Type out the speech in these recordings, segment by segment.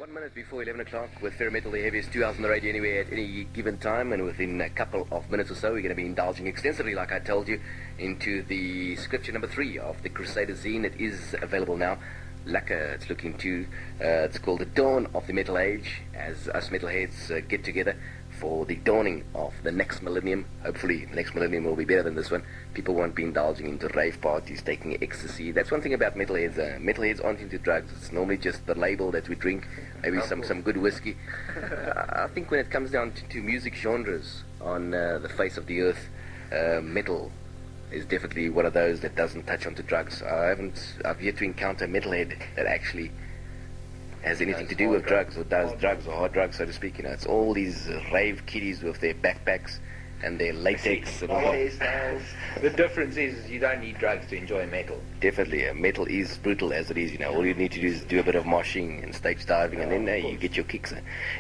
1 minute before 11 o'clock with Ferro Metal, the heaviest 2 hours on the radio anywhere at any given time, and within a couple of minutes or so we're going to be indulging extensively, like I told you, into the scripture number 3 of the Crusader Zine. It is available now. Lacquer, it's looking to, it's called The Dawn of the Metal Age, as us metalheads get together for the dawning of the next millennium. Hopefully the next millennium will be better than this one. People won't be indulging into rave parties, taking ecstasy. That's one thing about metalheads. Metalheads aren't into drugs. It's normally just the label that we drink, maybe some good whiskey. I think when it comes down to music genres on the face of the earth, metal is definitely one of those that doesn't touch onto drugs. I've yet to encounter a metalhead that actually has anything to do with drugs, or does drugs, or hard drugs, so to speak. You know, it's all these rave kiddies with their backpacks and their latex and all that. The difference is you don't need drugs to enjoy metal. Definitely, metal is brutal as it is. You know, all you need to do is do a bit of moshing and stage diving, and then you get your kicks.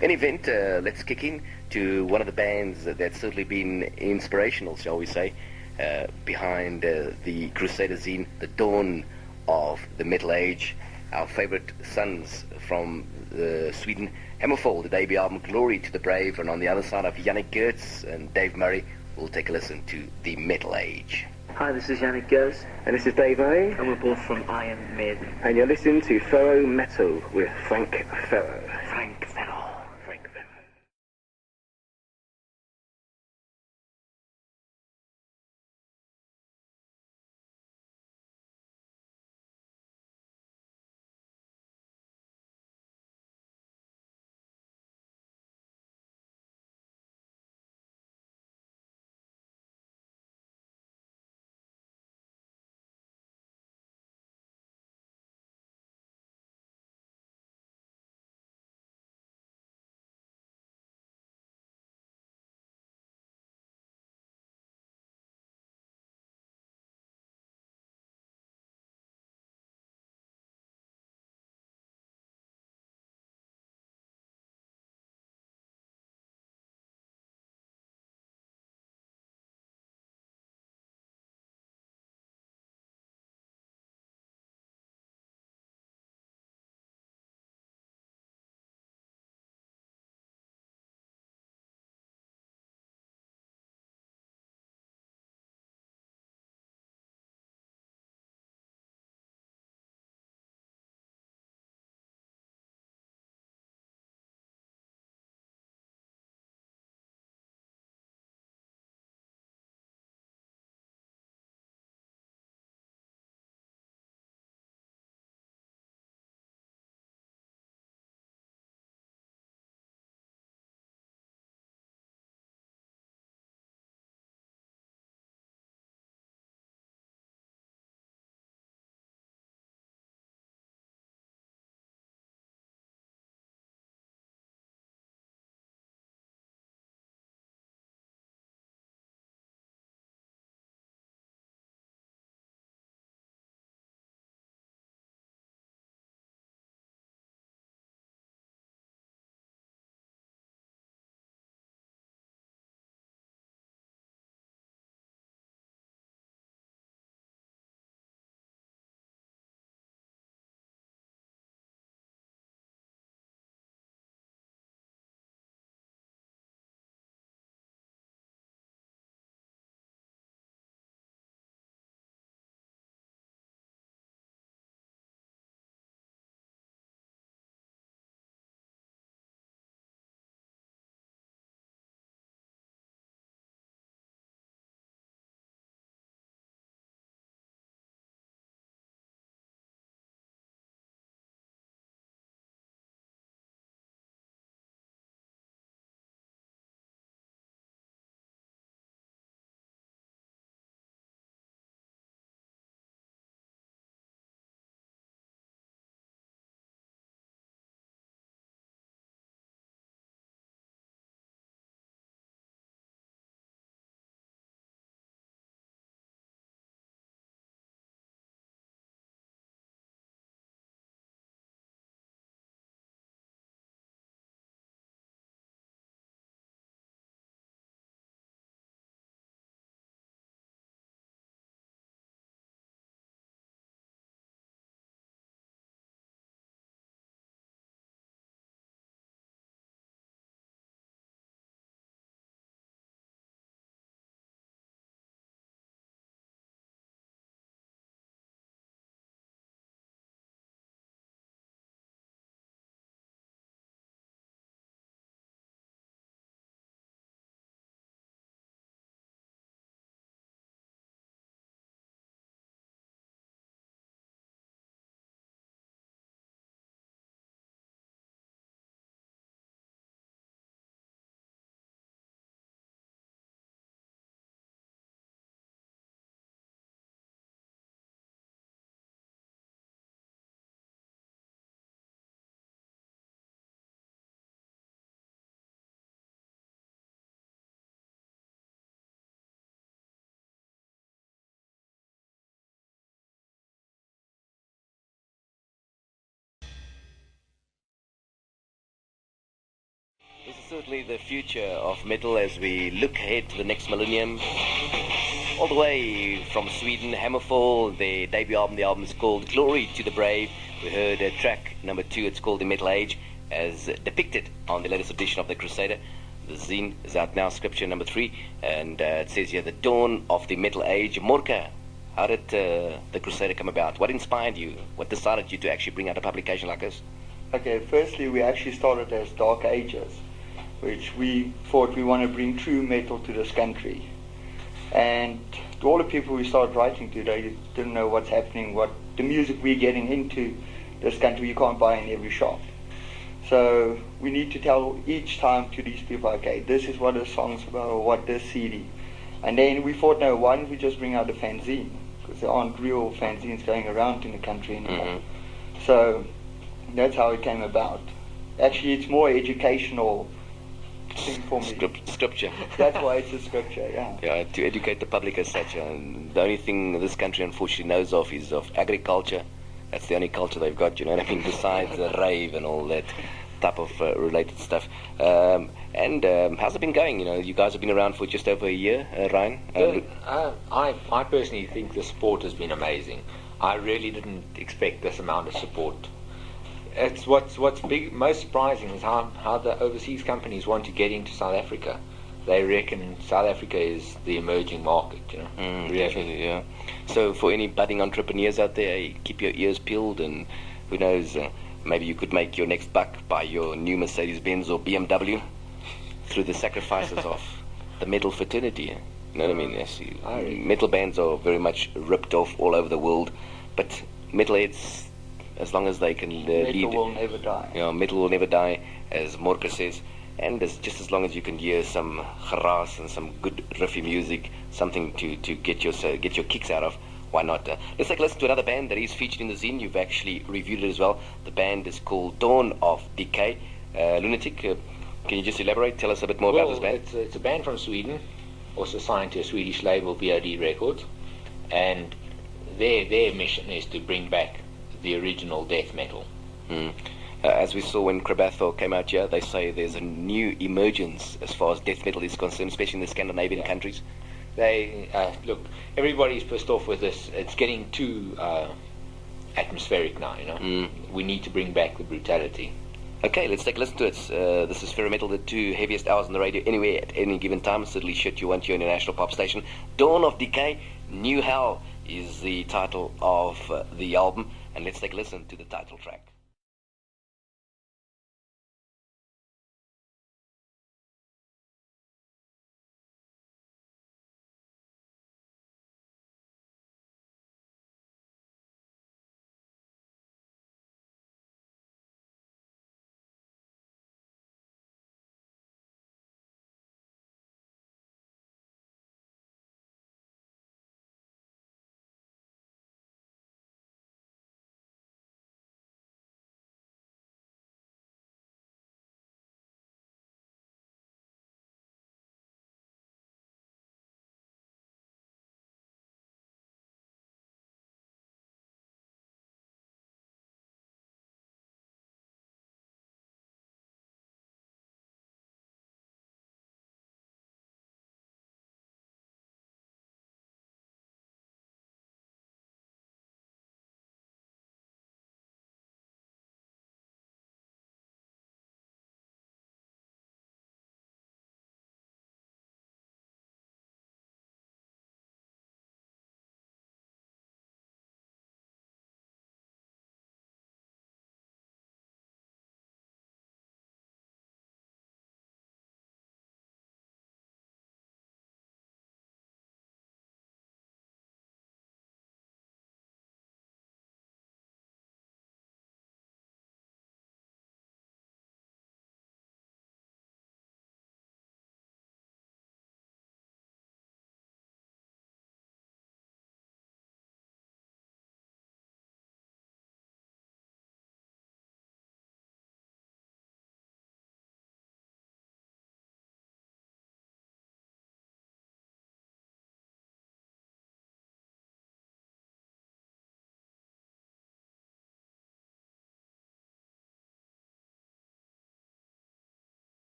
In event, let's kick in to one of the bands that's certainly been inspirational, shall we say, behind the Crusader Zine, the dawn of the metal age. Our favorite sons from Sweden, Hammerfall, the debut album Glory to the Brave, and on the other side of Yannick Gertz and Dave Murray, we'll take a listen to the Metal Age. Hi, this is Yannick Gertz. And this is Dave Murray. And we're both from Iron Maiden. And you're listening to Ferro Metal with Frank Ferro. certainly the future of metal as we look ahead to the next millennium. All the way from Sweden, Hammerfall, their debut album. The album is called Glory to the Brave. We heard track number 2, it's called The Metal Age, as depicted on the latest edition of the Crusader. The zine is out now, scripture number 3, and it says here, The Dawn of the Metal Age. Morka, how did the Crusader come about? What inspired you? What decided you to actually bring out a publication like this? Okay, firstly, we actually started as Dark Ages, which we thought we want to bring true metal to this country. And to all the people we started writing to, they didn't know what's happening, what the music we're getting into this country you can't buy in every shop. So we need to tell each time to these people, okay, this is what this song's about, or what this CD. And then we thought, no, why don't we just bring out a fanzine? Because there aren't real fanzines going around in the country anymore. Mm-hmm. So that's how it came about. Actually, it's more educational thing for me. Scripture. That's why it's a scripture, yeah. Yeah, to educate the public as such. The only thing this country unfortunately knows of is of agriculture. That's the only culture they've got, you know what I mean, besides the rave and all that type of related stuff. How's it been going? You know, you guys have been around for just over a year, Ryan. I personally think the support has been amazing. I really didn't expect this amount of support. It's what's most surprising is how the overseas companies want to get into South Africa. They reckon South Africa is the emerging market, you know. Really. Definitely, yeah. So for any budding entrepreneurs out there, keep your ears peeled, and who knows, maybe you could make your next buck by your new Mercedes-Benz or BMW through the sacrifices of the metal fraternity. You know what I mean? Yes, metal bands are very much ripped off all over the world, but metalheads, as long as they can lead... Metal will never die. You know, metal will never die, as Morka says. And just as long as you can hear some geraas and some good riffy music, something to get your kicks out of, why not? Let's take a listen to another band that is featured in the zine. You've actually reviewed it as well. The band is called Dawn of Decay. Lunatic, can you just elaborate? Tell us a bit more about this band. It's a band from Sweden, also signed to a Swedish label, VOD Records, and their mission is to bring back the original death metal. As we saw when Crabathor came out here, they say there's a new emergence as far as death metal is concerned, especially in the Scandinavian countries. They look, everybody's pissed off with this. It's getting too atmospheric now, you know. We need to bring back the brutality. Okay, let's take a listen to it. This is Ferro Metal, the 2 heaviest hours on the radio anywhere at any given time. Certainly shit you want your international pop station. Dawn of Decay, New Hell is the title of the album, and let's take a listen to the title track.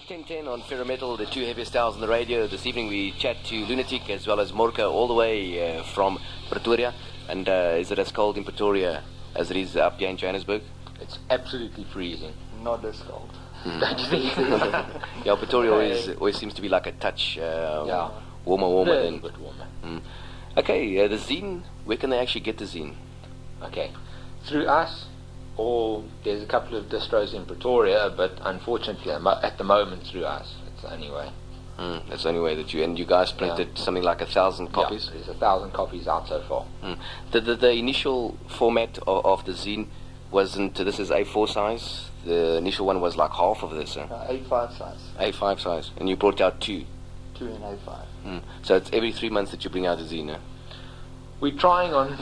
10:10 on Ferro Metal, the two heaviest hours on the radio. This evening we chat to Lunatic as well as Morka all the way from Pretoria. And is it as cold in Pretoria as it is up here in Johannesburg? It's absolutely freezing. Not this cold. Don't you think? Yeah, Pretoria always seems to be like a touch Yeah. warmer A little than... bit warmer. Okay, the zine, where can they actually get the zine? Okay. Through us, or there's a couple of distros in Pretoria, but unfortunately at the moment through us. It's the only way. That's the only way that you guys printed something like 1,000 copies? Yeah, there's 1,000 copies out so far. The initial format of the zine wasn't, this is A4 size. The initial one was like half of this. A5 size. A5 size. And you brought out 2. 2 in A5. So it's every 3 months that you bring out a zine. We're trying on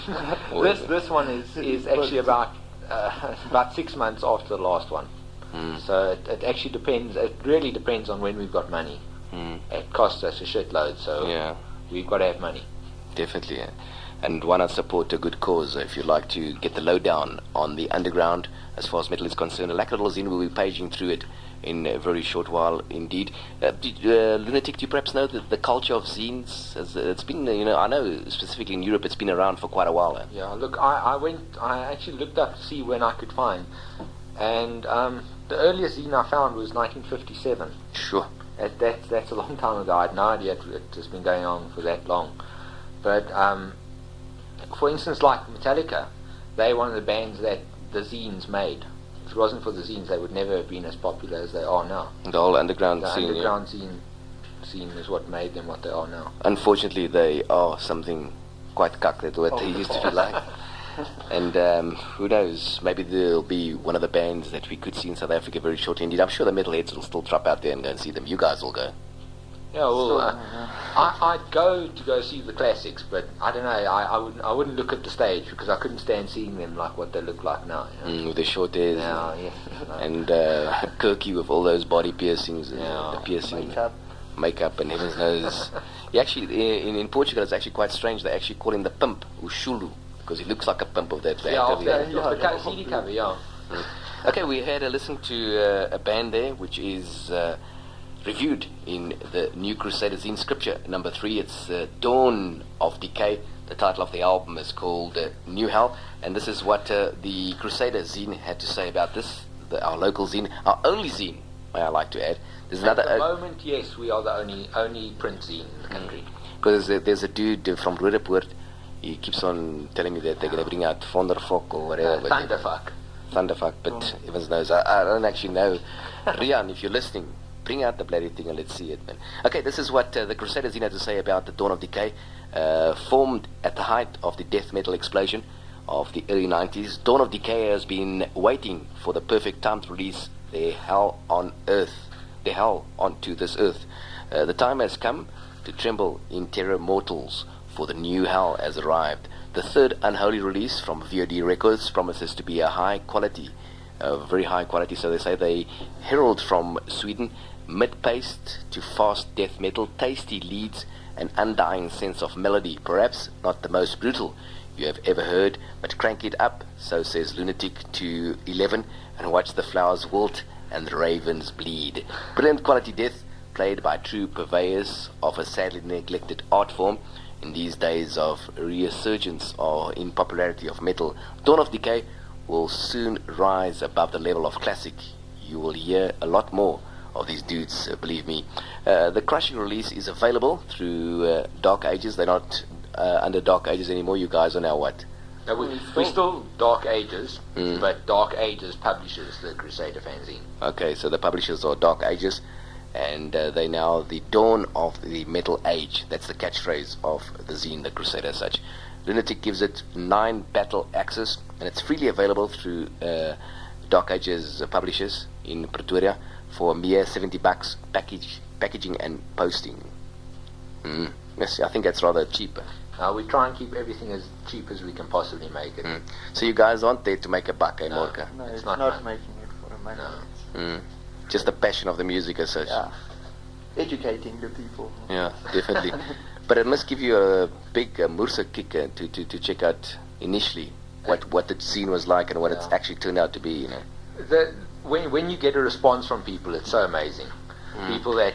this one is actually about 6 months after the last one. So it actually depends. It really depends on when we've got money. It costs us a shitload, so we've got to have money. Definitely. And why not support a good cause? If you'd like to get the lowdown on the underground as far as metal is concerned, a Little Zine will be paging through it in a very short while indeed. Lunatic, do you perhaps know the culture of zines? It's been, I know specifically in Europe it's been around for quite a while. Yeah, look, I actually looked up to see when I could find, and the earliest zine I found was 1957. Sure. That's a long time ago. I had no idea it has been going on for that long. But for instance, like Metallica, they're one of the bands that the zines made. If it wasn't for the zines, they would never have been as popular as they are now. The whole underground The scene. underground scene is what made them what they are now. Unfortunately, they are something quite cuck. That's what they used to be like. And who knows, maybe there'll be one of the bands that we could see in South Africa very shortly indeed. I'm sure the metalheads will still drop out there and go and see them. You guys will go. Yeah, well, I'd go see the classics, but I don't know. I wouldn't look at the stage because I couldn't stand seeing them like what they look like now. With their short hairs. And Kirky with all those body piercings and the piercing makeup and heavens knows. Actually, in Portugal, it's actually quite strange. They actually call him the pimp, Ushulu, because he looks like a pimp of that band. Off the CD cover, Okay, we had a listen to a band there, which is reviewed in the New Crusader Zine Scripture number 3. It's Dawn of Decay. The title of the album is called New Hell, and this is what the Crusader Zine had to say about this. Our local zine, our only zine, may I like to add. There's At the moment, yes, we are the only print zine in the country. Because there's a dude from Roodepoort. He keeps on telling me that they're going to bring out Thunderfuck or whatever. Thunderfuck, but heavens knows, I don't actually know. Rian, if you're listening, bring out the bloody thing and let's see it, man. Okay, this is what the Crusader Zine had to say about the Dawn of Decay. Formed at the height of the death metal explosion of the early 90s, Dawn of Decay has been waiting for the perfect time to release their hell onto this earth. The time has come to tremble in terror mortals, for the new hell has arrived. The third unholy release from VOD Records promises to be a high quality, very high quality, so they say. They herald from Sweden mid-paced to fast death metal, tasty leads, an undying sense of melody, perhaps not the most brutal you have ever heard, but crank it up, so says Lunatic, to 11 and watch the flowers wilt and the ravens bleed. Brilliant quality death, played by true purveyors of a sadly neglected art form in these days of resurgence or in popularity of metal. Dawn of Decay will soon rise above the level of classic. You will hear a lot more of these dudes, believe me. The crushing release is available through Dark Ages. They're not under Dark Ages anymore. You guys are now what? No, we're still Dark Ages, but Dark Ages publishes the Crusader Fanzine. Okay, so the publishers are Dark Ages, and they now the dawn of the metal age. That's the catchphrase of the zine, the Crusader as such. Lunatic gives it 9 battle axes, and it's freely available through Dark Ages publishers in Pretoria for a mere $70 packaging and posting. Yes, I think that's rather cheap. We try and keep everything as cheap as we can possibly make it. So you guys aren't there to make a buck, eh, Morka? No, it's not not making it for a money. No. Just the passion of the music as such. Yeah. Educating the people. Yeah, definitely. But it must give you a big Mursa kick to check out initially what the scene was like and what it's actually turned out to be, you know. When you get a response from people, it's so amazing. People that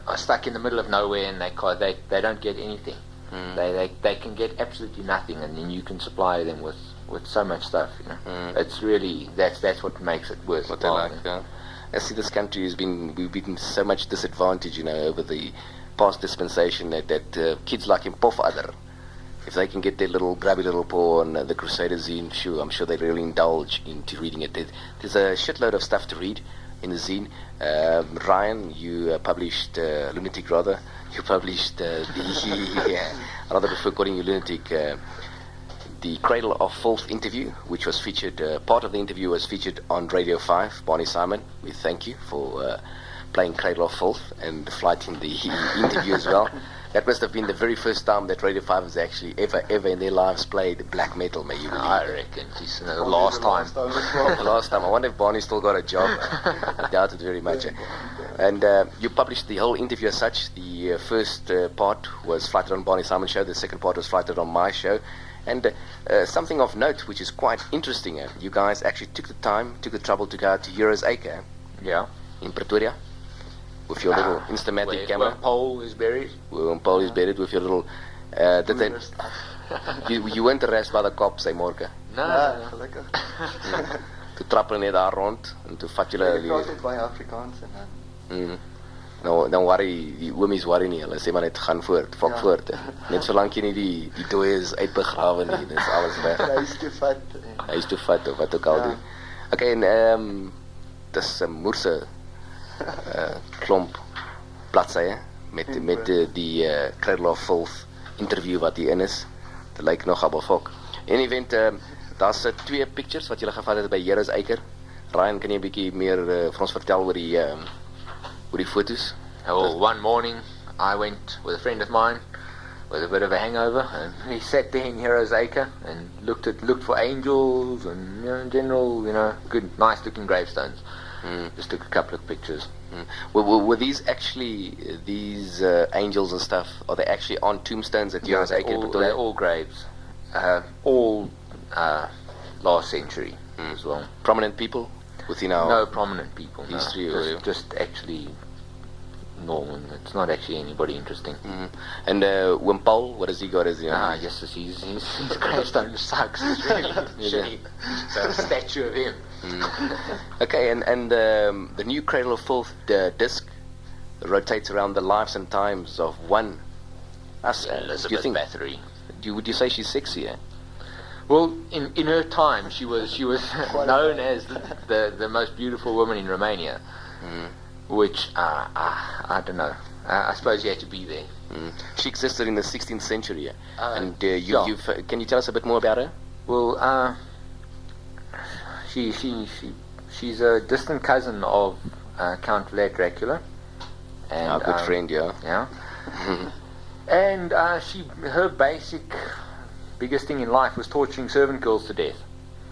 are stuck in the middle of nowhere and they don't get anything. They can get absolutely nothing, and then you can supply them with so much stuff. It's really that's what makes it worth What they like. I see this country we've been so much disadvantaged, over the past dispensation that kids like him Pof other. If they can get their little grubby little paw on the Crusader zine, I'm sure they really indulge into reading it. There's a shitload of stuff to read in the zine. Ryan, you published Lunatic rather. You published I rather prefer calling you Lunatic. The Cradle of Filth interview, which was featured, part of the interview was featured on Radio 5. Barney Simon, we thank you for playing Cradle of Filth and flighting the interview as well. That must have been the very first time that Radio 5 has actually ever in their lives played black metal, may you believe? I reckon. The last time. The last time. I wonder if Barney still got a job. I doubt it very much. And you published the whole interview as such. The first part was flighted on Barney Simon's show. The second part was flighted on my show. And something of note, which is quite interesting, you guys actually took the trouble to go out to Heroes Acre. Yeah. In Pretoria. With your little Instamatic camera. Where Paul is buried. Where Paul is buried with your little... you weren't arrested by the cops, Morka? No. Gelukkig. Toe trap hulle net daar rond en toe vat julle Ek praat net baie Afrikaans en dan. Dan worry, die oomies worry nie, hulle sê maar net gaan voort, voort. Net solank jy nie die dooies uitbegrawe nie, dis alles weg. Hy is te vat. Hy is te vat of wat ook al doen. Okay, en dis 'n moerse klomp bladsye met die Cradle of Filth interview wat hier in is. Dit lyk nog abofok. In event, daar's 2 pictures wat julle gevat het by Heroes Acre. Ryan, kan jy 'n bietjie meer vir ons vertel oor die fotos? One morning I went with a friend of mine with a bit of a hangover, and we sat there in Heroes Acre and looked for angels and in general, good, nice looking gravestones. Just took a couple of pictures. Were these actually angels and stuff? Are they actually on tombstones at Heroes Acre? They're all graves, all last century as well. Prominent people within our no prominent people. History, just actually normal. It's not actually anybody interesting. And Wimpole, what has he got as yes, his gravestone sucks. It's really shitty. So a statue of him. Okay, and the new Cradle of Filth disc rotates around the lives and times of one Elizabeth Bathory. Would you say she's sexy? Well, in her time, she was known as the most beautiful woman in Romania, which I don't know. I suppose you had to be there. She existed in the 16th century, and can you tell us a bit more about her? Well, she's a distant cousin of Count Vlad Dracula, and our good friend, yeah. Yeah. And her biggest thing in life was torturing servant girls to death.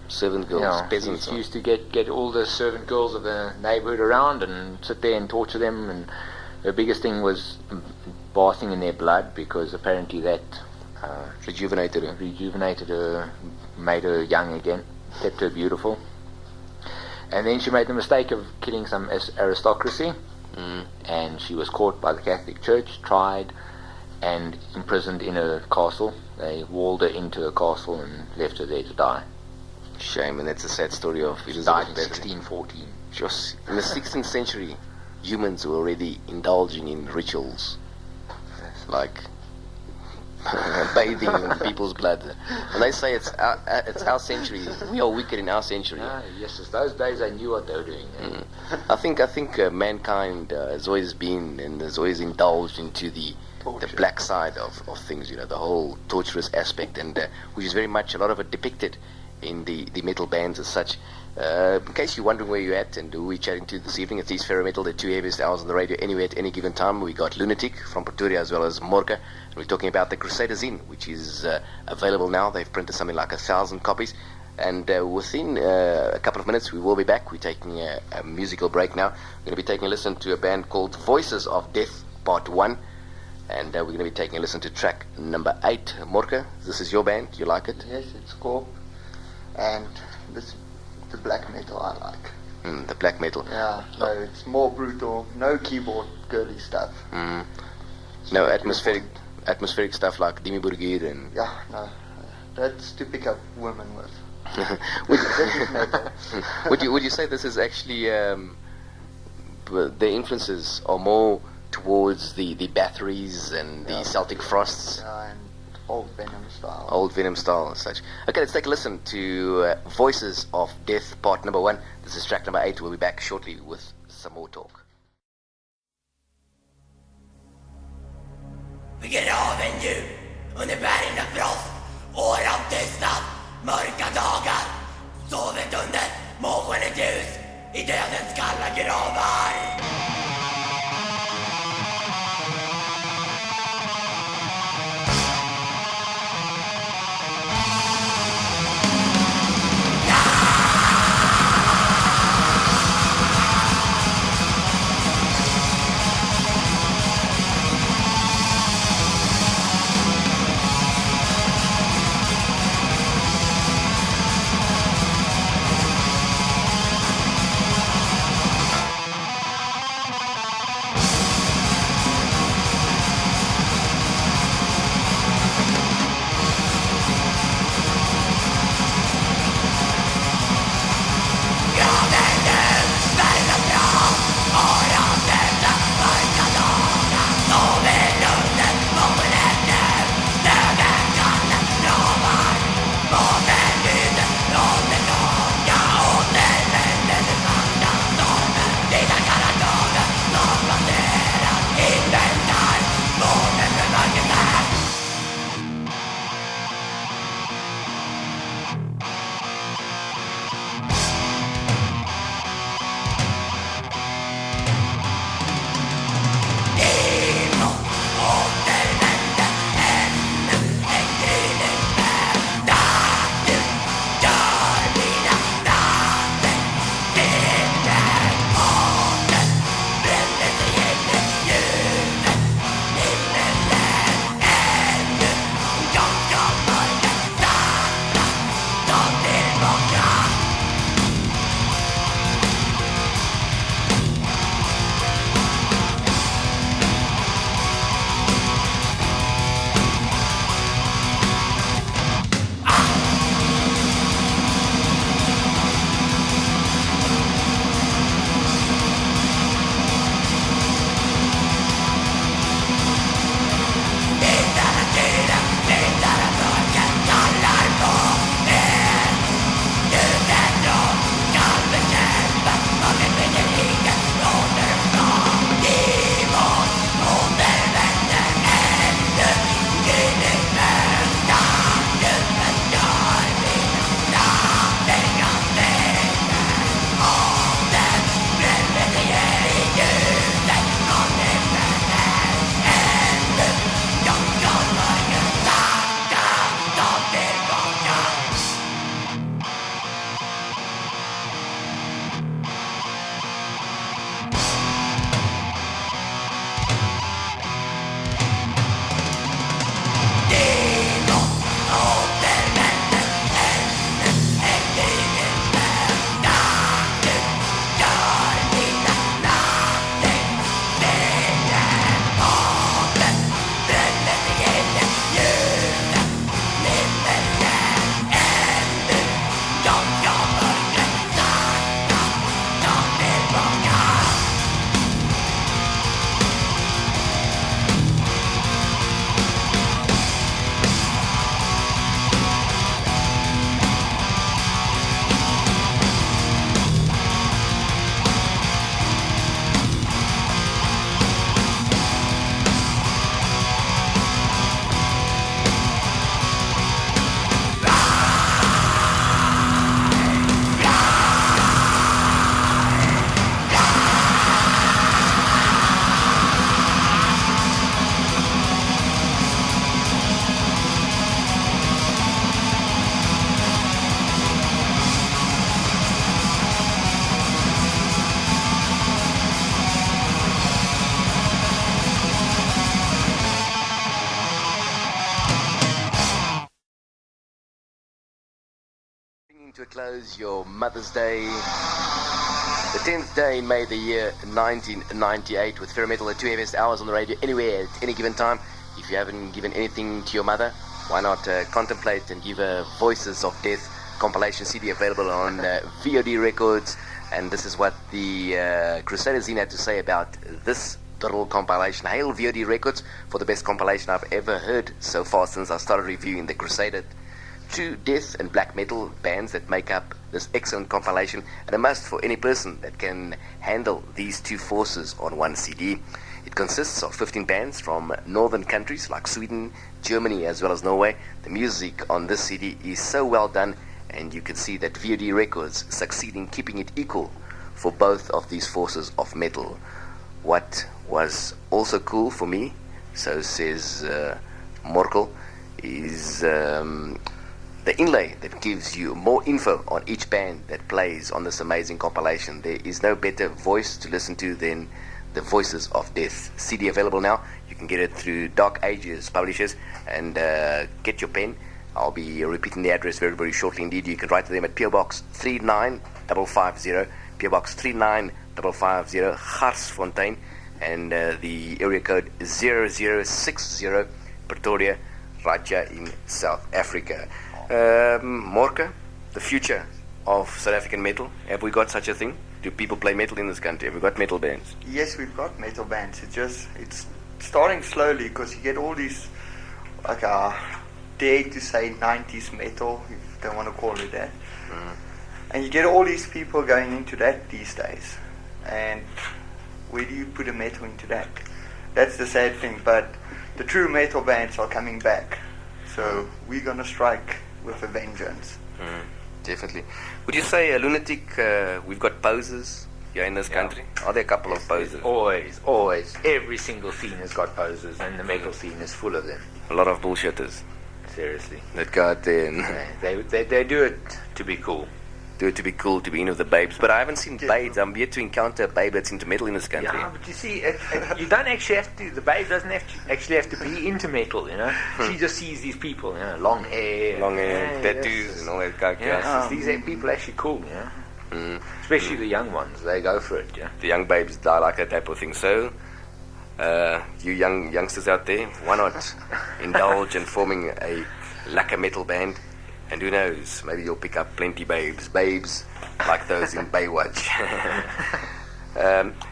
Servant girls, peasants. She used to get all the servant girls of the neighborhood around and sit there and torture them. And her biggest thing was bathing in their blood, because apparently that rejuvenated her, made her young again, kept her beautiful. And then she made the mistake of killing some aristocracy, and she was caught by the Catholic Church, tried, and imprisoned in a castle. They walled her into a castle and left her there to die. Shame, and that's a sad story of She died in 1614. Just in the 16th century, humans were already indulging in rituals like bathing in people's blood. And they say it's our century. We are wicked in our century. Yes, those days they knew what they were doing. I think mankind has always been and has always indulged into the black side of things, the whole torturous aspect, and which is very much a lot of it depicted in the metal bands as such. In case you're wondering where you're at and who we're chatting to this evening, it's East Ferro Metal, the 2 heaviest hours on the radio anywhere at any given time. We got Lunatic from Pretoria as well as Morka, and we're talking about the Crusader Zine, which is available now. They've printed something like 1,000 copies, and within a couple of minutes we will be back. We're taking a musical break now. We're going to be taking a listen to a band called Voices of Death Part 1, and we're going to be taking a listen to track number 8. Morka, this is your band, you like it? Yes, it's cool. And this the black metal I like. The black metal. Yeah, no, it's more brutal. No keyboard girly stuff. No atmospheric stuff like Dimi Burgir and... Yeah, no. That's to pick up women with. would, This is metal. would you say this is actually the influences are more towards the Bathories and the Celtic Frosts? Yeah, and old Venom style. Old Venom style and such. Okay, let's take a listen to Voices of Death, part number 1. This is track number 8. We'll be back shortly with some more talk. Begraven djup under bergen av frost, år av tystnad, mörka dagar, sovet under månskenet ljus i dödens kalla gravar. Bringing to a close your Mother's Day, the 10th day in May the year 1998, with Ferro Metal at 2 heaviest hours on the radio anywhere at any given time. If you haven't given anything to your mother, why not contemplate and give her Voices of Death compilation CD available on VOD records. And this is what the Crusader Zine had to say about this little compilation. Hail VOD records for the best compilation I've ever heard so far since I started reviewing the Crusader. True death and black metal bands that make up this excellent compilation, and a must for any person that can handle these two forces on one CD. It consists of 15 bands from northern countries like Sweden, Germany, as well as Norway. The music on this CD is so well done, and you can see that VOD Records succeed in keeping it equal for both of these forces of metal. What was also cool for me, so says Morkel, is the inlay that gives you more info on each band that plays on this amazing compilation. There is no better voice to listen to than the Voices of Death CD, available now. You can get it through Dark Ages Publishers, and get your pen. I'll be repeating the address very, very shortly indeed. You can write to them at PO Box 39550, PO Box 39550, Garsfontein, and the area code 0060, Pretoria, right here in South Africa. Morka, the future of South African metal. Have we got such a thing? Do people play metal in this country? Have we got metal bands? Yes, we've got metal bands. It's starting slowly, because you get all these, like, dare to say 90s metal, if you don't want to call it that. And you get all these people going into that these days. And where do you put a metal into that? That's the sad thing. But the true metal bands are coming back. So we're going to strike with a vengeance. Definitely. Would you say, Lunatic, we've got posers here in this country? Are there a couple of posers? Always. Every single scene has got posers, and the metal scene is full of them. A lot of bullshitters Seriously. that go out there and They do it to be cool. do it to be cool, to be in with the babes. But I haven't seen babes. I'm yet to encounter a babe that's into metal in this country. Yeah, but you see, you don't actually have to. The babe doesn't actually have to be into metal, you know. She just sees these people, you know, long hair, tattoos, and all that kind of yeah, these people are actually cool, you know. Especially the young ones, they go for it, yeah. The young babes, I like that type of thing. So, you youngsters out there, why not indulge in forming a lacquer metal band? And who knows, maybe you'll pick up plenty babes like those in Baywatch.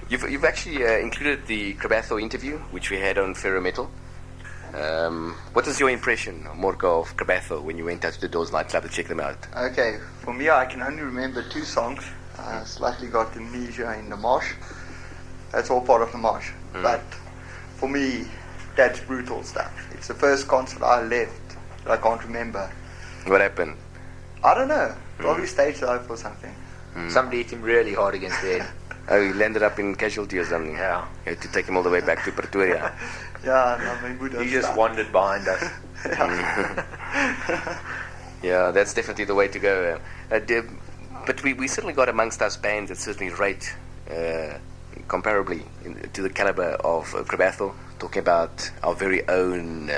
You've actually included the Krabatho interview, which we had on Ferro Metal. What was your impression, Morko, of Krabatho when you went out to the Doors nightclub to check them out? Okay, for me, I can only remember 2 songs. Slightly got amnesia in the marsh. That's all part of the marsh. But for me, that's brutal stuff. It's the first concert I left that I can't remember. What happened? I don't know. Probably stage dive or something. Somebody hit him really hard against the head. Oh, he landed up in casualty or something. Yeah. You had to take him all the way back to Pretoria. Yeah, no, Buddha He just stuff. wandered behind us. Yeah, that's definitely the way to go. But we certainly got amongst us bands that certainly rate comparably to the caliber of Krabatho, talking about our very own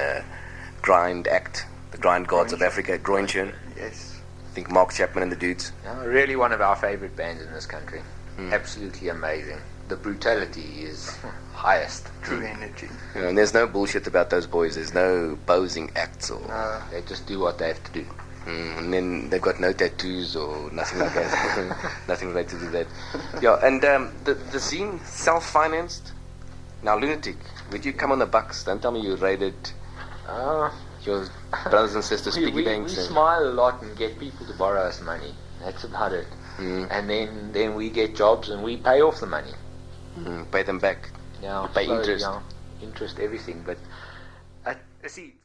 grind act, the Grind Gods of Africa, Groinchen. Yes. I think Mark Chapman and the dudes. Yeah, really one of our favorite bands in this country. Absolutely amazing. The brutality is highest. True energy. You know, and there's no bullshit about those boys. There's no posing acts or... They just do what they have to do. And then they've got no tattoos or nothing like that. Nothing related to that. Yeah, and the zine self-financed. Now, Lunatic, would you come on the bucks? Don't tell me you raided your brothers and sisters' piggy we banks. smile a lot and get people to borrow us money. That's about it. And then we get jobs and we pay off the money. Pay them back. Yeah, You pay interest. Yeah, interest, everything. But see.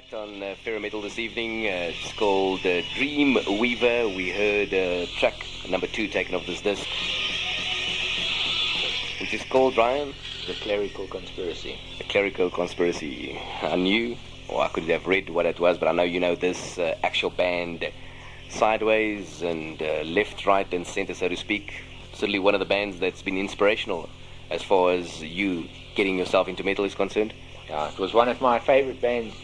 tracked on Ferro Metal this evening. It's called Dream Weaver. We heard track number 2 taken off this disc, which is called, Ryan? The Clerical Conspiracy. The Clerical Conspiracy. I knew, or I could have read what it was, but I know you know this actual band sideways and left, right, and center, so to speak. Certainly one of the bands that's been inspirational as far as you getting yourself into metal is concerned. Yeah, it was one of my favorite bands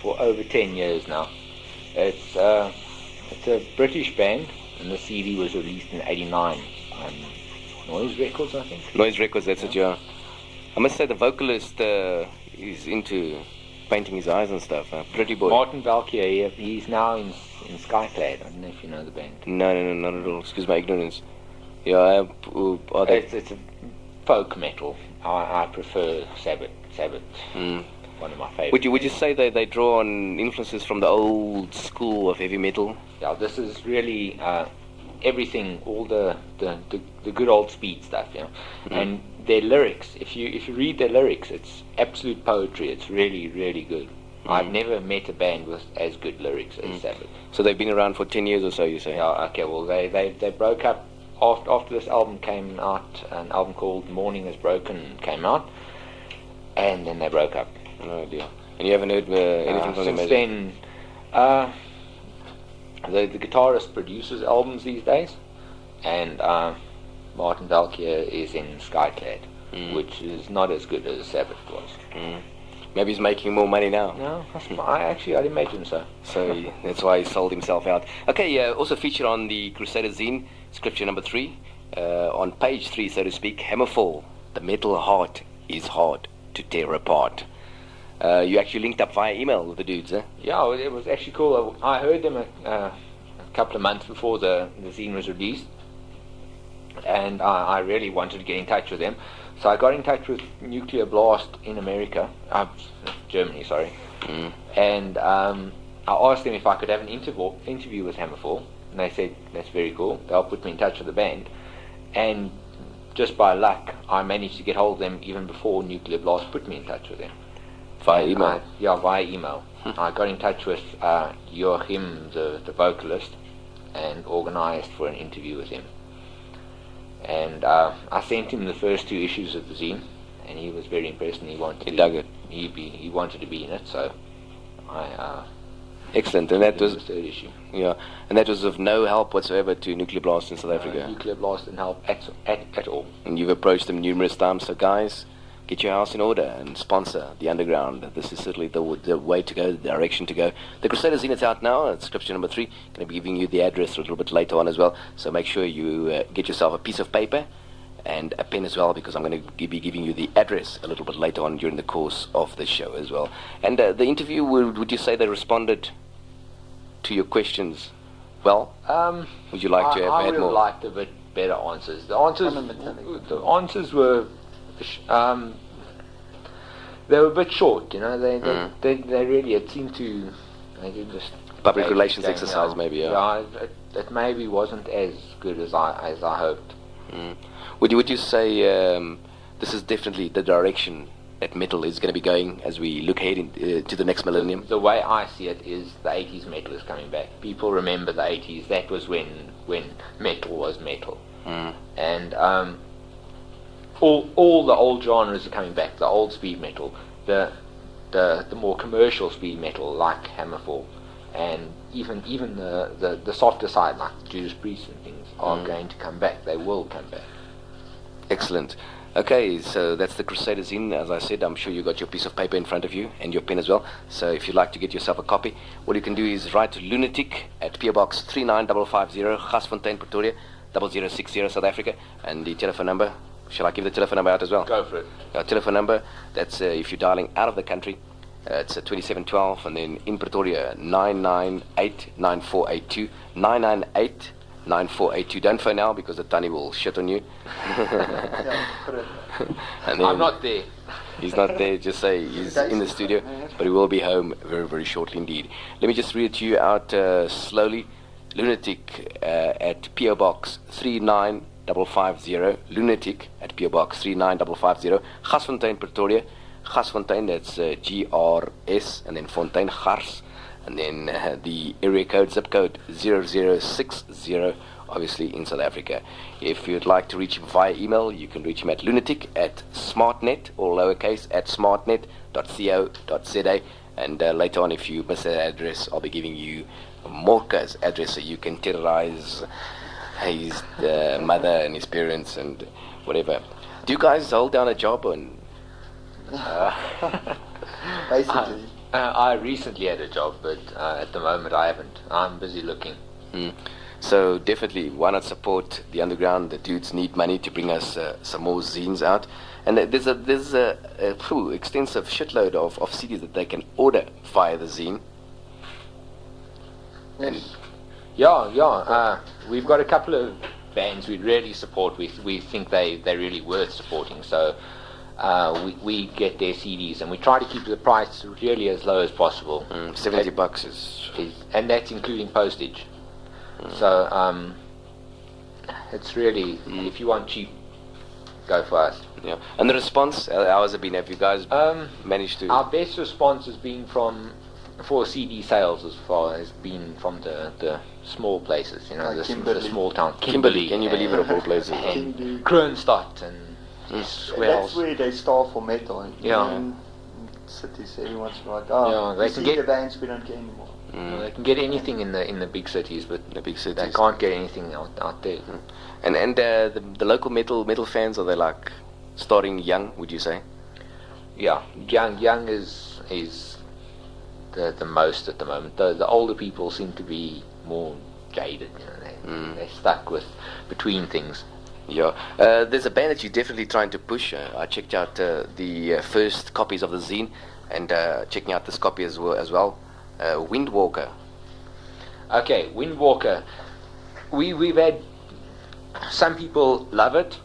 for over 10 years now. It's a British band, and the CD was released in '89 on Noise Records, I think. Noise Records, that's it, yeah. I must say the vocalist is into painting his eyes and stuff. Pretty boy. Martin Valkyrie, he's now in Skyclad. I don't know if you know the band. No, not at all. Excuse my ignorance. Yeah, are they... It's a folk metal. I prefer Sabbat. One of my favorites. Would you say they draw on influences from the old school of heavy metal? Yeah, this is really everything, all the good old speed stuff, you know. And their lyrics, if you read their lyrics, it's absolute poetry. It's really, really good. I've never met a band with as good lyrics as Sabbath. So they've been around for 10 years or so, you say? Yeah, okay, well, they broke up after this album came out. An album called Morning Is Broken came out, and then they broke up. Oh dear. And you haven't heard anything from them? Since then, the guitarist produces albums these days, and Martin Valkyrie is in Skyclad, which is not as good as Sabbath was. Maybe he's making more money now. No, I'd imagine so. So that's why he sold himself out. Okay, also featured on the Crusader Zine, scripture number 3, on page 3, so to speak, Hammerfall, the metal heart is hard to tear apart. You actually linked up via email with the dudes, eh? Yeah, it was actually cool. I heard them a couple of months before the zine was released, and I really wanted to get in touch with them. So I got in touch with Nuclear Blast in America, Germany, sorry. And I asked them if I could have an interview with Hammerfall, and they said, that's very cool. They'll put me in touch with the band. And just by luck, I managed to get hold of them even before Nuclear Blast put me in touch with them. Via email? Via email. I got in touch with Joachim, the vocalist, and organized for an interview with him. And I sent him the first 2 issues of the zine, and he was very impressed, and he dug it. He wanted to be in it, so I excellent. And that was the 3rd issue. Yeah, and that was of no help whatsoever to Nuclear Blast in South Africa. Nuclear Blast didn't help at all. And you've approached them numerous times, so guys, get your house in order and sponsor the underground. This is certainly the way to go, the direction to go. The Crusader Zine is out now. It's scripture number 3. Going to be giving you the address a little bit later on as well. So make sure you get yourself a piece of paper and a pen as well, because I'm going to be giving you the address a little bit later on during the course of the show as well. And the interview, would you say they responded to your questions well? Would you like to have had more? I would have liked a bit better answers. The answers were... they were a bit short, you know. They really, it seemed to, they did just public relations exercise, maybe. Yeah, it maybe wasn't as good as I hoped. Would you say this is definitely the direction that metal is going to be going as we look ahead to the next millennium? The way I see it is the 80s metal is coming back. People remember the 80s. That was when metal was metal, and all the old genres are coming back. The old speed metal, the more commercial speed metal like Hammerfall, and even the softer side like Judas Priest and things are going to come back. They will come back. Excellent. Okay, so that's the Crusader Zine. As I said, I'm sure you got your piece of paper in front of you and your pen as well. So if you'd like to get yourself a copy, all you can do is write to Lunatic at PO Box 39550, Gasfontein, Pretoria, 0060, South Africa, and the telephone number. Shall I give the telephone number out as well? Go for it. Our telephone number, that's if you're dialing out of the country, it's 2712, and then in Pretoria, 998-9482, 998-9482. Don't phone now because the Tani will shit on you. And then, I'm not there. He's not there, just say he's in the studio, but he will be home very, very shortly indeed. Let me just read it to you out slowly. Lunatic at PO Box 39550, Lunatic at PO Box 39550, Gasfontein, Pretoria, Gasfontein, that's GRS, and then Fontein, Gars, and then the area code, zip code 0060, obviously in South Africa. If you'd like to reach him via email, you can reach him at lunatic@smartnet, or lowercase, at smartnet.co.za. And later on, if you miss that address, I'll be giving you Morka's address so you can terrorize his mother and his parents and whatever. Do you guys hold down a job? Basically. I recently had a job, but at the moment I haven't. I'm busy looking. So definitely, why not support the underground? The dudes need money to bring us some more zines out. And there's a extensive shitload of CDs that they can order via the zine. Yes. Yeah. We've got a couple of bands we really support. We think they're really worth supporting. So we get their CDs and we try to keep the price really as low as possible. $70 is, and that's including postage. So it's really, if you want cheap, go for us. yeah. And the response, how has it been? Have you guys managed to? Our best response has been for CD sales as far as been from the small places, you know, Like the Kimberley. small town. Kimberley, can you believe it, of all places? And Kroonstad and That's Swells. where they starve for metal. Yeah. In cities, everyone's like, Yeah, they you can see get- the bands we don't get anymore. They can get anything in the big cities, but The big cities. they can't get anything out there. And the local metal fans, are they like starting young? Would you say? Yeah, young is the most at the moment. The older people seem to be more jaded. You know, they're stuck with between things. Yeah. There's a band that you're definitely trying to push. I checked out the first copies of the zine, and checking out this copy as well. Windwalker. Okay, Windwalker. We've had some people love it,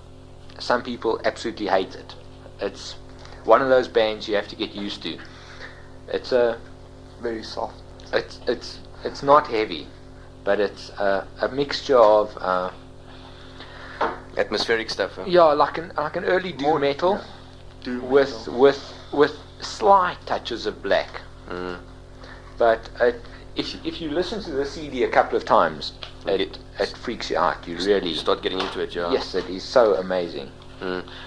some people absolutely hate it. It's one of those bands you have to get used to. It's Very soft. it's not heavy, but it's a mixture of Atmospheric stuff. Huh? yeah, like an early doom metal Doom with metal. with slight touches of black. But if you listen to the CD a couple of times, it freaks you out. You really You start getting into it, yeah. Yes, it is so amazing.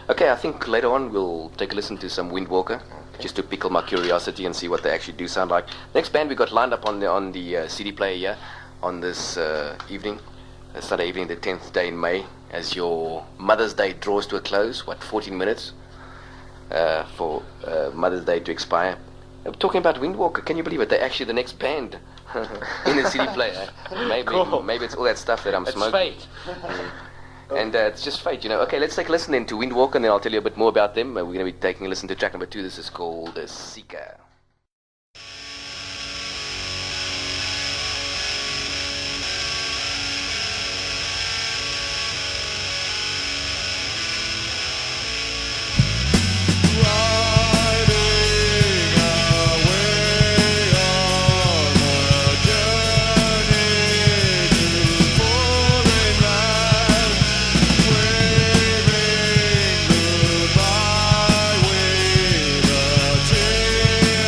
Okay, I think later on we'll take a listen to some Windwalker, just to pickle my curiosity and see what they actually do sound like. Next band we got lined up on the CD player here on this evening, Saturday evening, the 10th day in May, as your Mother's Day draws to a close. 14 minutes for Mother's Day to expire. Talking about Windwalker, can you believe it? They're actually the next band in the CD player. Maybe it's all that stuff that I'm It's smoking. fate. And it's just fate, you know. Okay, let's take a listen then to Windwalker, and then I'll tell you a bit more about them. We're going to be taking a listen to track number 2. This is called Seeker. Goodbye with a tear.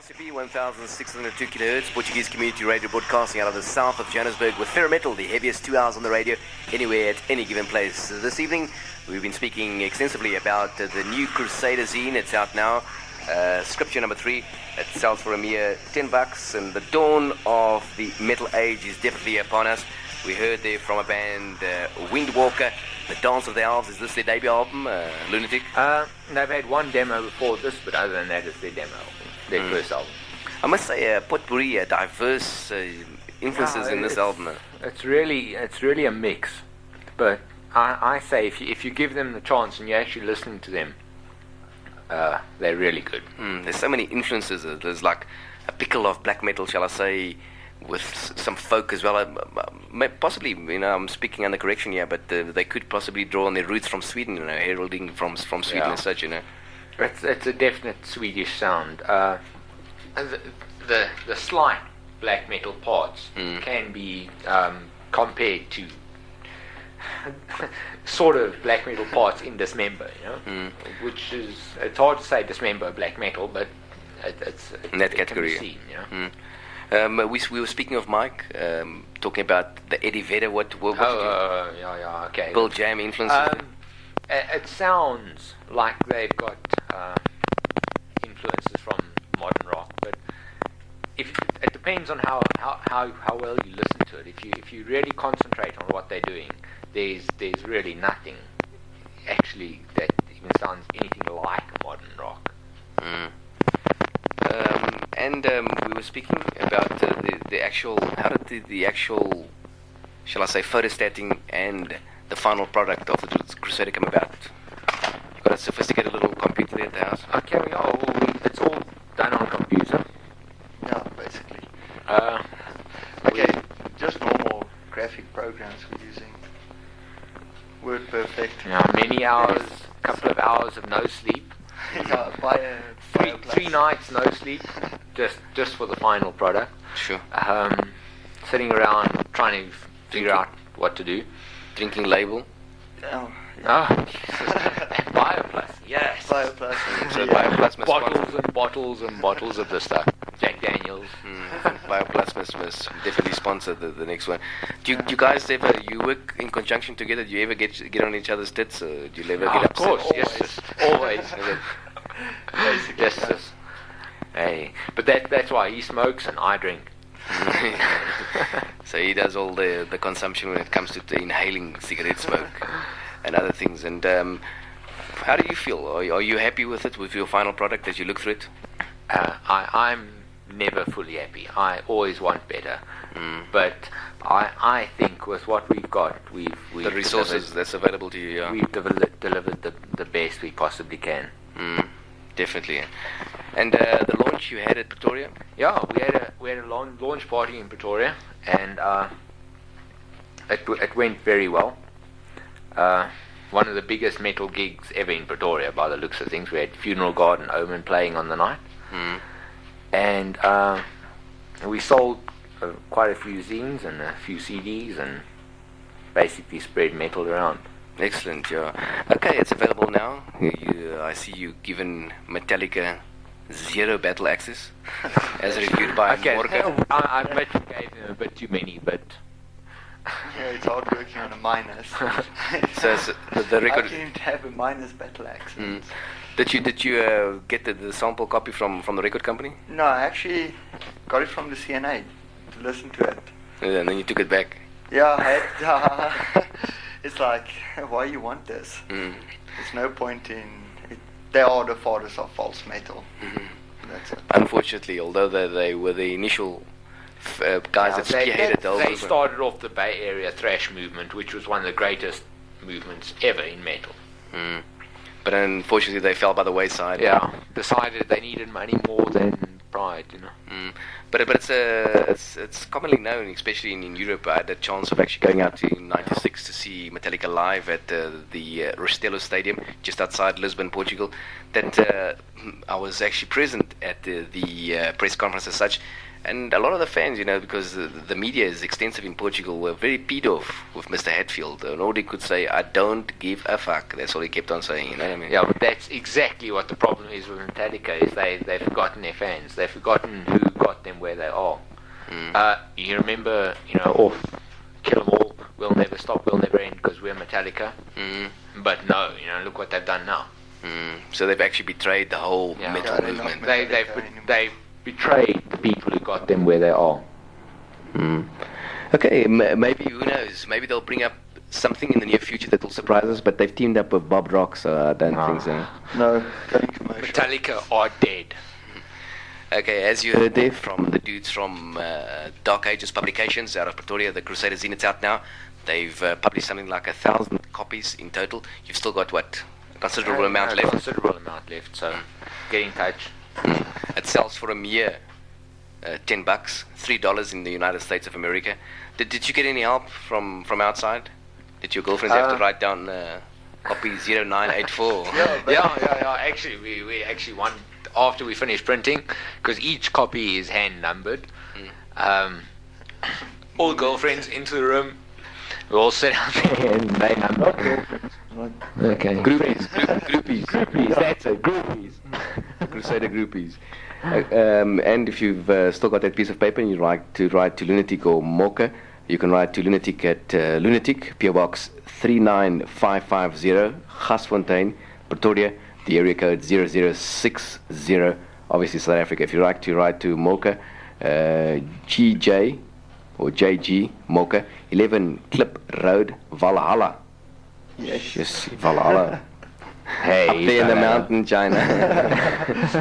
RCP 1602 kHz, Portuguese community radio broadcasting out of the south of Johannesburg with Ferro Metal, the heaviest 2 hours on the radio, anywhere at any given place. This evening, we've been speaking extensively about the new Crusader zine. It's out now. Scripture number 3. It sells for a mere $10, and the dawn of the metal age is definitely upon us. We heard there from a band, Windwalker, The Dance of the Elves. Is this their debut album, Lunatic? They've had one demo before this, but other than that, it's their demo album, their first album. I must say, potpourri, diverse influences in this album. It's really a mix, but I say if you give them the chance and you're actually listening to them, they're really good. There's so many influences. There's like a pickle of black metal, shall I say, with some folk as well. Possibly, I'm speaking under correction here, but they could possibly draw on their roots from Sweden, heralding from Sweden and such, It's a definite Swedish sound. The slight black metal parts can be compared to sort of black metal parts in Dismember, which is, it's hard to say Dismember black metal, but it's in that category. It can be seen, we were speaking of Mike, talking about the Eddie Vedder. What okay. Bill Jam influences. It sounds like they've got influences from modern rock, but it depends on how well you listen to it. If you really concentrate on what they're doing, there's really nothing actually that even sounds anything like modern rock. We were speaking about the actual, how did the actual, shall I say, photostating and the final product of the Crusader come about? You've got a sophisticated little computer there at the house? Okay, it's all done on computer. Yeah, basically. Okay. Just normal graphic programs we're using. WordPerfect. Many hours, couple of hours of no sleep. Yeah, three nights no sleep, just for the final product. Sure. Sitting around trying to figure out what to do. Drinking label. Oh, Bioplus, yes. Bioplus. So Bioplus must Bottles and bottles and bottles of the stuff. Jack Daniels. Bioplus must definitely sponsor the next one. Do you guys ever, you work in conjunction together? Do you ever get on each other's tits? Or do you ever get upset? Of course, yes, always. Basically, yes. Hey, but that's why he smokes and I drink. So he does all the consumption when it comes to the inhaling cigarette smoke and other things. And how do you feel? Are you happy with it, with your final product as you look through it? I'm never fully happy. I always want better. But I think with what we've got, we've the resources that's available to you. Yeah. We've delivered the best we possibly can. Definitely. And the launch you had at Pretoria? Yeah, we had a launch party in Pretoria, and it went very well. One of the biggest metal gigs ever in Pretoria, by the looks of things. We had Funeral Garden Omen playing on the night, and we sold quite a few zines and a few CDs, and basically spread metal around. Excellent, yeah. Okay, it's available now. I see you given Metallica 0 battle access, as reviewed by Morgan. I bet you gave them a bit too many, but yeah, it's hard working on a minus. So the record. I didn't have a minus battle accent. Did you get the sample copy from the record company? No, I actually got it from the CNA to listen to it. And then you took it back. Yeah, I had, it's like, why you want this? There's no point in it. They are the fathers of false metal. That's it. Unfortunately, although they were the initial guys that spearheaded the whole They started off the Bay Area thrash movement, which was one of the greatest movements ever in metal. But unfortunately, they fell by the wayside. Yeah, decided they needed money more than pride, But it's commonly known, especially in Europe. I had the chance of actually going out in '96 to see Metallica live at the Restelo Stadium just outside Lisbon, Portugal. That I was actually present at the press conference as such. And a lot of the fans, because the media is extensive in Portugal, were very peed off with Mr. Hatfield. And all he could say, I don't give a fuck. That's all he kept on saying, you know what I mean? Yeah, but that's exactly what the problem is with Metallica, is they've forgotten their fans. They've forgotten who got them where they are. You remember, off Kill 'Em All, We'll Never Stop, We'll Never End, because we're Metallica. But no, look what they've done now. So they've actually betrayed the whole metal movement. They've betrayed the people who got them where they are. Okay, maybe, who knows? Maybe they'll bring up something in the near future that will surprise us, but they've teamed up with Bob Rock, so I don't think so. No, going commercial. Metallica are dead. Okay, as you heard there from the dudes from Dark Ages Publications out of Pretoria, the Crusader Zine, it's out now. They've published something like 1,000 copies in total. You've still got, what, a considerable amount left? Considerable amount left, so get in touch. It sells for a mere $10, $3 in the United States of America. Did you get any help from outside? Did your girlfriends have to write down copy 0984? Yeah. Actually, we actually won after we finished printing, because each copy is hand numbered. All girlfriends into the room. We all sit out there and they number. Okay. Groupies. That's it. Groupies. Crusader groupies. And if you've still got that piece of paper and you'd like to write to Lunatic or Mocha, you can write to Lunatic at Lunatic, PO Box 39550, Gasfontein, Pretoria, the area code 0060, obviously South Africa. If you like to write to Mocha, GJ or JG Mocha, 11 Klip Road, Valhalla. Yes, Valhalla. Hey, up there in the mountain, China.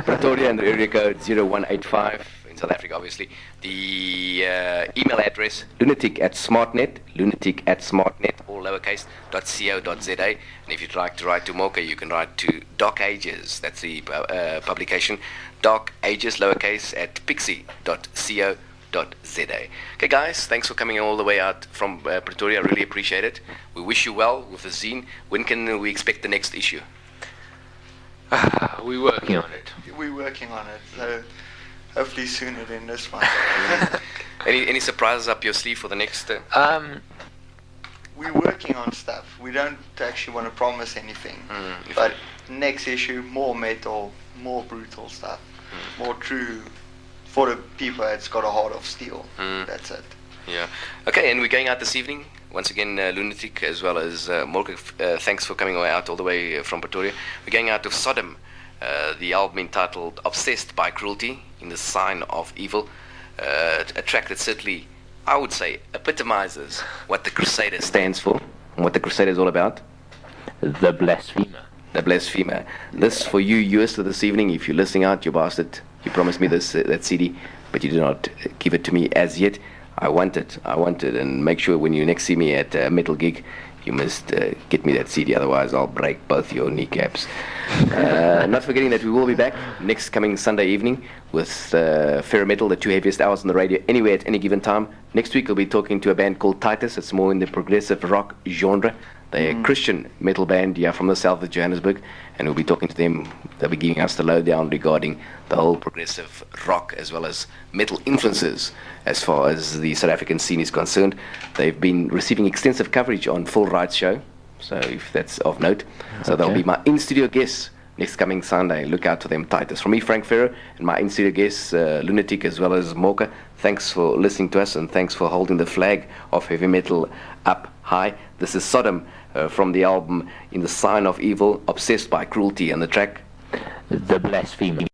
Pretoria, and the area code 0185 in South Africa, obviously. The email address, lunatic@smartnet, all lowercase, .co.za. And if you'd like to write to Mocha, you can write to Dark Ages, that's the publication, Dark Ages, lowercase, at pixie.co.za. Okay, guys, thanks for coming all the way out from Pretoria. I really appreciate it. We wish you well with the zine. When can we expect the next issue? We're working on it. We're working on it, so hopefully sooner than this one. Any surprises up your sleeve for the next? We're working on stuff. We don't actually want to promise anything, but next issue, more metal, more brutal stuff, more true. For the people that's got a heart of steel. That's it. Yeah. Okay, and we're going out this evening. Once again, Lunatic as well as Morgan, thanks for coming out all the way from Pretoria. We're going out of Sodom, the album entitled Obsessed by Cruelty, in the Sign of Evil. A track that certainly, I would say, epitomizes what the Crusader stands for and what the Crusader is all about. The blasphemer. The blasphemer. This for you, US, this evening. If you're listening out, you bastard. You promised me this that CD, but you did not give it to me as yet. I want it, and make sure when you next see me at a metal gig, you must get me that CD, otherwise I'll break both your kneecaps. Not forgetting that we will be back next coming Sunday evening with Ferro Metal, the two heaviest hours on the radio, anywhere at any given time. Next week we'll be talking to a band called Titus. It's more in the progressive rock genre. They're a Christian metal band from the south of Johannesburg, and we'll be talking to them. They'll be giving us the lowdown regarding the whole progressive rock as well as metal influences as far as the South African scene is concerned. They've been receiving extensive coverage on Full Right's show, so if that's of note. So they'll be my in-studio guests next coming Sunday. Look out for them, Titus. From me, Frank Ferro, and my in-studio guests, Lunatic as well as Mocha. Thanks for listening to us, and thanks for holding the flag of heavy metal up high. This is Sodom from the album In the Sign of Evil, Obsessed by Cruelty, and the track The Blasphemer.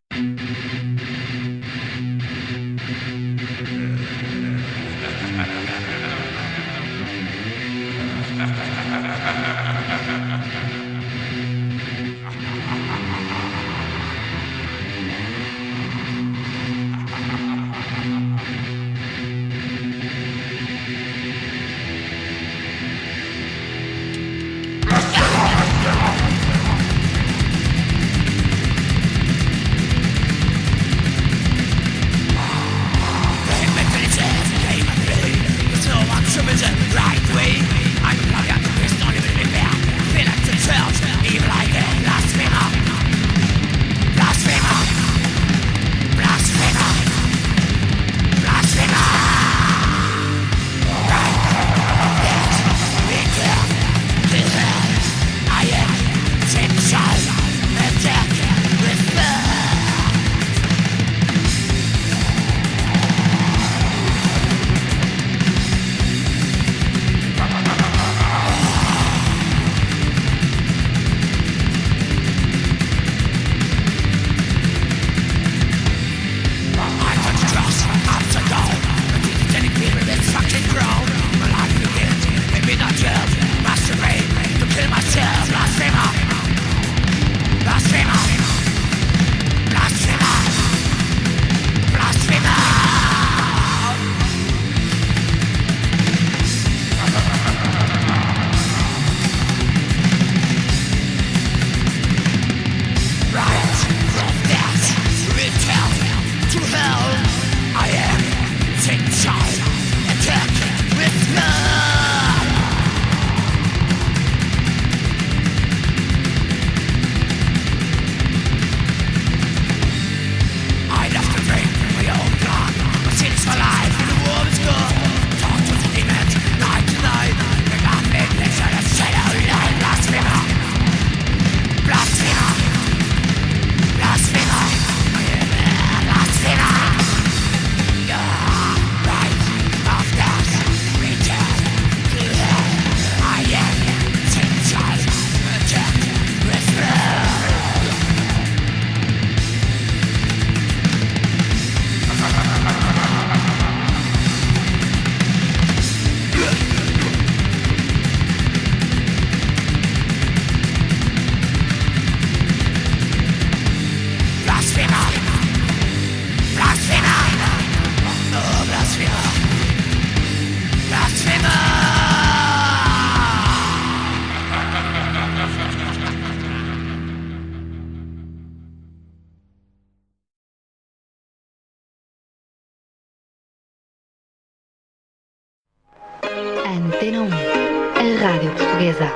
Antena 1, a rádio portuguesa.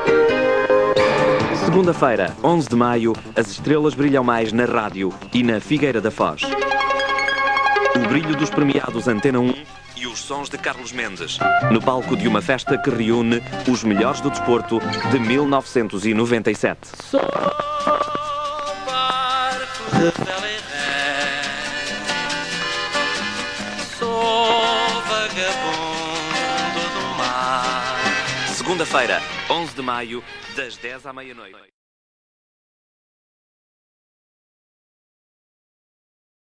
Segunda-feira, 11 de maio, as estrelas brilham mais na rádio e na Figueira da Foz. O brilho dos premiados Antena 1 e os sons de Carlos Mendes, no palco de uma festa que reúne os melhores do desporto de 1997. Sou barco de vela e ré, sou vagabundo do mar. Segunda-feira, 11 de maio, das 10 à meia-noite.